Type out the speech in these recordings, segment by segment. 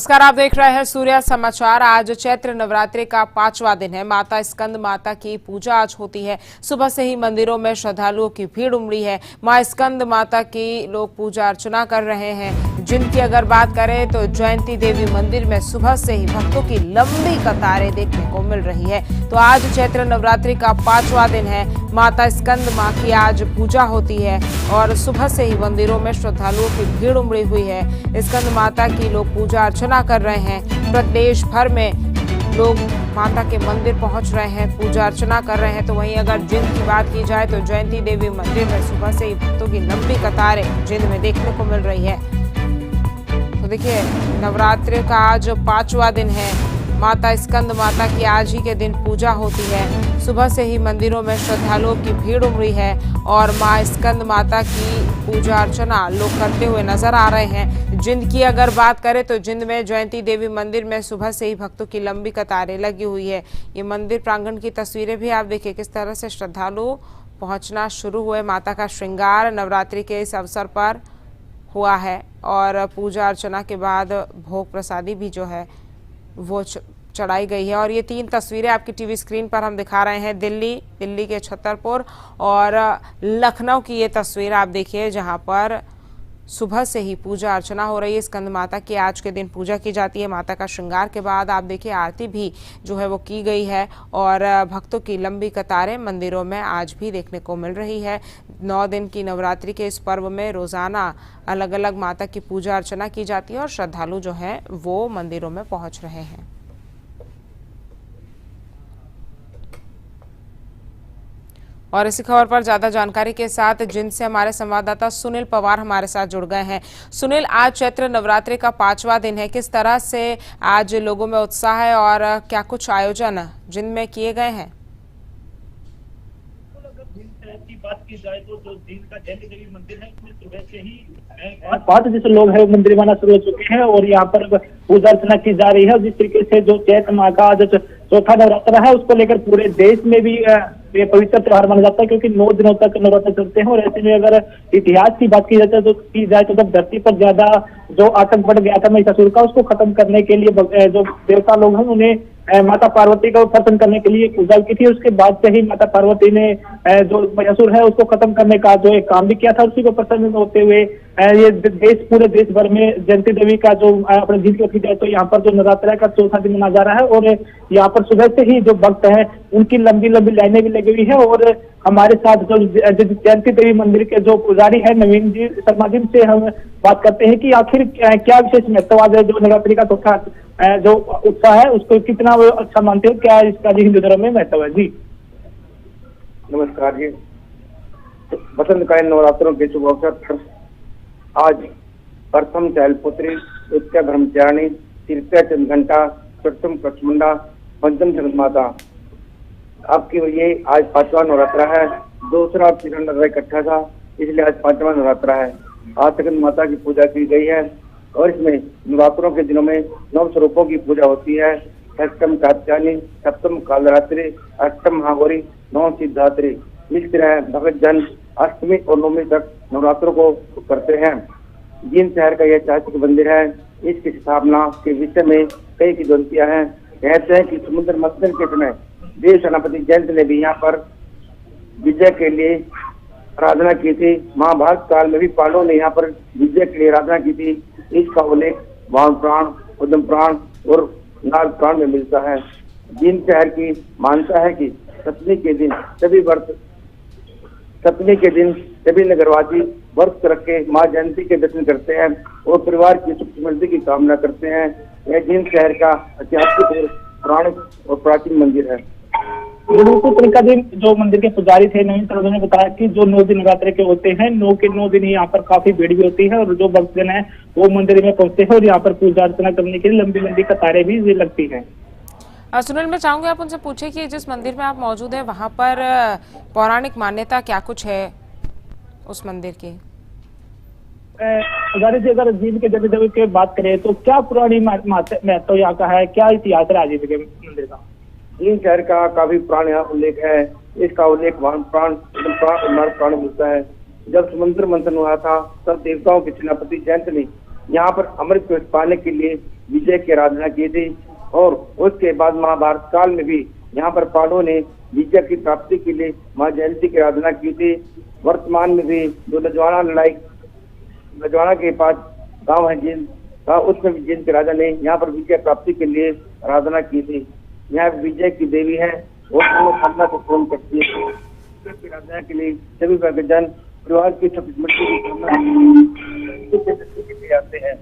नमस्कार, आप देख रहे हैं सूर्य समाचार। आज चैत्र नवरात्रि का 5वां दिन है। माता स्कंद माता की पूजा आज होती है। सुबह से ही मंदिरों में श्रद्धालुओं की भीड़ उमड़ी है। मां स्कंद माता की लोग पूजा अर्चना कर रहे हैं। जिनकी अगर बात करें तो जयंती देवी मंदिर में सुबह से ही भक्तों की लंबी कतारें देखने को मिल रही है। तो आज चैत्र नवरात्रि का 5वां दिन है। माता स्कंद मां की आज पूजा होती है और सुबह से ही मंदिरों में श्रद्धालुओं की भीड़ उमड़ी हुई है। स्कंद माता की लोग पूजा अर्चना कर रहे हैं। प्रदेश भर में लोग माता के मंदिर पहुंच रहे हैं, पूजा अर्चना कर रहे हैं। तो वहीं अगर जिंद की बात की जाए तो जयंती देवी मंदिर में सुबह से ही भक्तों की लंबी कतारें जिंद में देखने को मिल रही है। तो देखिए, नवरात्रि का आज 5वां दिन है। माता स्कंद माता की आज ही के दिन पूजा होती है। सुबह से ही मंदिरों में श्रद्धालुओं की भीड़ उमड़ी है और मां स्कंद माता की पूजा अर्चना लोग करते हुए नजर आ रहे हैं। जिंद की अगर बात करें तो जिंद में जयंती देवी मंदिर में सुबह से ही भक्तों की लंबी कतारें लगी हुई है। ये मंदिर प्रांगण की तस्वीरें भी आप देखिए, किस तरह से श्रद्धालु पहुंचना शुरू हुए। माता का श्रृंगार नवरात्रि के इस अवसर पर हुआ है और पूजा अर्चना के बाद भोग प्रसादी भी जो है वो चढ़ाई गई है। और ये 3 तस्वीरें आपकी टीवी स्क्रीन पर हम दिखा रहे हैं। दिल्ली के छतरपुर और लखनऊ की ये तस्वीर आप देखिए, जहां पर सुबह से ही पूजा अर्चना हो रही है। स्कंद माता की आज के दिन पूजा की जाती है। माता का श्रृंगार के बाद आप देखिए आरती भी जो है वो की गई है और भक्तों की लंबी कतारें मंदिरों में आज भी देखने को मिल रही है। 9 दिन की नवरात्रि के इस पर्व में रोजाना अलग अलग माता की पूजा अर्चना की जाती है और श्रद्धालु जो है वो मंदिरों में पहुंच रहे हैं। और इसी खबर पर ज्यादा जानकारी के साथ जिंद से हमारे संवाददाता सुनील पवार हमारे साथ जुड़ गए हैं। सुनील, आज चैत्र नवरात्रि का 5वां दिन है। किस तरह से आज लोगों में उत्साह है और क्या कुछ आयोजन जिंद में किए गए हैं? की बात की जाए तो जो जिंद का जयंती देवी मंदिर है उसमें सुबह से ही 5 जैसे लोग हैं मंदिर में आना शुरू हो चुके हैं और यहाँ पर पूजा अर्चना की जा रही है। जिस तरीके से जो चैत्र माह का आज 4था नवरात्र है उसको लेकर पूरे देश में भी ये पवित्र त्योहार माना जाता है, क्योंकि 9 दिनों तक नवरात्र चलते हैं। और ऐसे में अगर इतिहास की बात की जाए तो जब धरती पर ज्यादा जो आतंक बढ़ गया था महिषासुर का, उसको खत्म करने के लिए जो देवता लोग हैं उन्हें माता पार्वती को प्रसन्न करने के लिए पूजा की थी। उसके बाद से ही माता पार्वती ने जो महिषासुर है उसको खत्म करने का जो एक काम भी किया था। उसी को प्रसन्न होते हुए ये पूरे देश भर में जयंती देवी का जो अपने जिंद की जाए तो यहाँ पर जो नवरात्र का 4था दिन मना जा रहा है। और यहाँ पर सुबह से ही जो भक्त हैं उनकी लंबी लंबी लाइनें भी लगी हुई है। और हमारे साथ जो जयंती देवी मंदिर के जो पुजारी है नवीन जी शर्मा जी से हम बात करते हैं कि आखिर क्या विशेष महत्व आज जो नवरात्रि का 4था जो उत्साह है उसको कितना वो अच्छा मानते हो, क्या इसका जी हिंदू धर्म में महत्व है? जी नमस्कार जी। वसंतकालीन नवरात्रों के शुभ अवसर पर आज प्रथम शैलपुत्री, द्वितीय ब्रह्मचारिणी, तृतीय चंद्रघंटा, चतुर्थ कचमुंडा, पंचम जगन्माता आपकी ये आज 5वां नवरात्रा है। दूसरा नवरात्रा इकट्ठा था, इसलिए आज 5वां नवरात्रा है। आज जगन माता की पूजा की गई है और इसमें नवरात्रों के दिनों में 9 स्वरूपों की पूजा होती है। अष्टम कात्यायनी, सप्तम कालरात्रि, अष्टम महागौरी, 9 सिद्धात्री। इस तरह भगत जन अष्टमी और नवमी तक नवरात्रों को करते हैं। जिंद शहर का यह ऐतिहासिक मंदिर है। इसकी स्थापना के विषय में कई किंवदंतियां हैं। कहते हैं कि समुद्र मंथन के समय देव सेनापति जयंत ने भी यहाँ पर विजय के लिए आराधना की थी। महाभारत काल में भी पांडवों ने यहाँ पर विजय के लिए आराधना की थी। इसका उल्लेख वाम प्राण, उदम प्राण और नाग प्राण में मिलता है। जिंद शहर की मान्यता है कि सप्तमी के दिन सभी नगरवासी व्रत रख के माँ जयंती के दर्शन करते हैं और परिवार की सुख समृद्धि की कामना करते हैं। यह जिंद शहर का ऐतिहासिक और पौराणिक और प्राचीन मंदिर है। तरीका दिन जो मंदिर के पुजारी थे नवीन सर ने बताया कि जो 9 दिन नवरात्र के होते हैं 9 के 9 दिन यहाँ पर काफी भीड़ भी होती है और जो भक्तजन है वो मंदिर में पहुंचते हैं और यहाँ पर पूजा अर्चना करने के लिए लंबी लंबी कतारें भी लगती हैं। सुनील, मैं चाहूंगी आप उनसे पूछे कि जिस मंदिर में आप मौजूद हैं वहां पर पौराणिक मान्यता क्या कुछ है उस मंदिर की? अगर जिंद के देवी की बात करें तो क्या पुरानी महत्व यहाँ का है, क्या इतिहास है जिंद के मंदिर का? जिंद शहर का काफी पुराना यहाँ उल्लेख है। इसका उल्लेख वाहन प्राण, प्राण मिलता है। जब समुद्र मंथन हुआ था तब देवताओं के सेनापति जयंत ने यहाँ पर अमृत पाने के लिए विजय की आराधना की थी। और उसके बाद महाभारत काल में भी यहाँ पर पांडवों ने विजय की प्राप्ति के लिए माँ जयंती की आराधना की थी। वर्तमान में भी जो लजवाड़ा के पास गांव है जिन उसमें भी जिन के राजा ने यहाँ पर विजय प्राप्ति के लिए आराधना की थी। यहाँ विजय की देवी है और साधना को पूर्ण करती है। विजय की आराधना के लिए सभी भक्तजन परिवार की स्मृति की कामना आते हैं।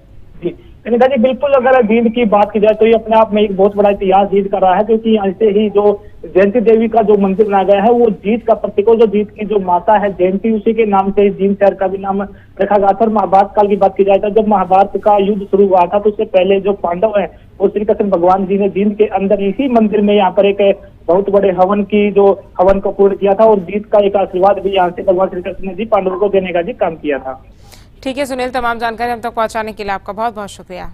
नेताजी बिल्कुल, अगर जींद की बात की जाए तो ये अपने आप में एक बहुत बड़ा इतिहास जींद कर रहा है, क्योंकि ऐसे ही जो जयंती देवी का जो मंदिर बनाया गया है वो जींद का प्रतीक है। जो जींद की जो माता है जयंती, उसी के नाम से जींद शहर का भी नाम रखा गया था। और महाभारत काल की बात की जाए तो जब महाभारत का युद्ध शुरू हुआ था तो उससे पहले जो पांडव है वो श्री कृष्ण भगवान जी ने जींद के अंदर इसी मंदिर में यहाँ पर एक बहुत बड़े हवन को पूर्ण किया था। और जीत का एक आशीर्वाद भी यहाँ से भगवान श्री कृष्ण ने जी पांडवों को देने का जी काम किया था। ठीक है सुनील, तमाम जानकारी हम तक पहुंचाने के लिए आपका बहुत बहुत शुक्रिया।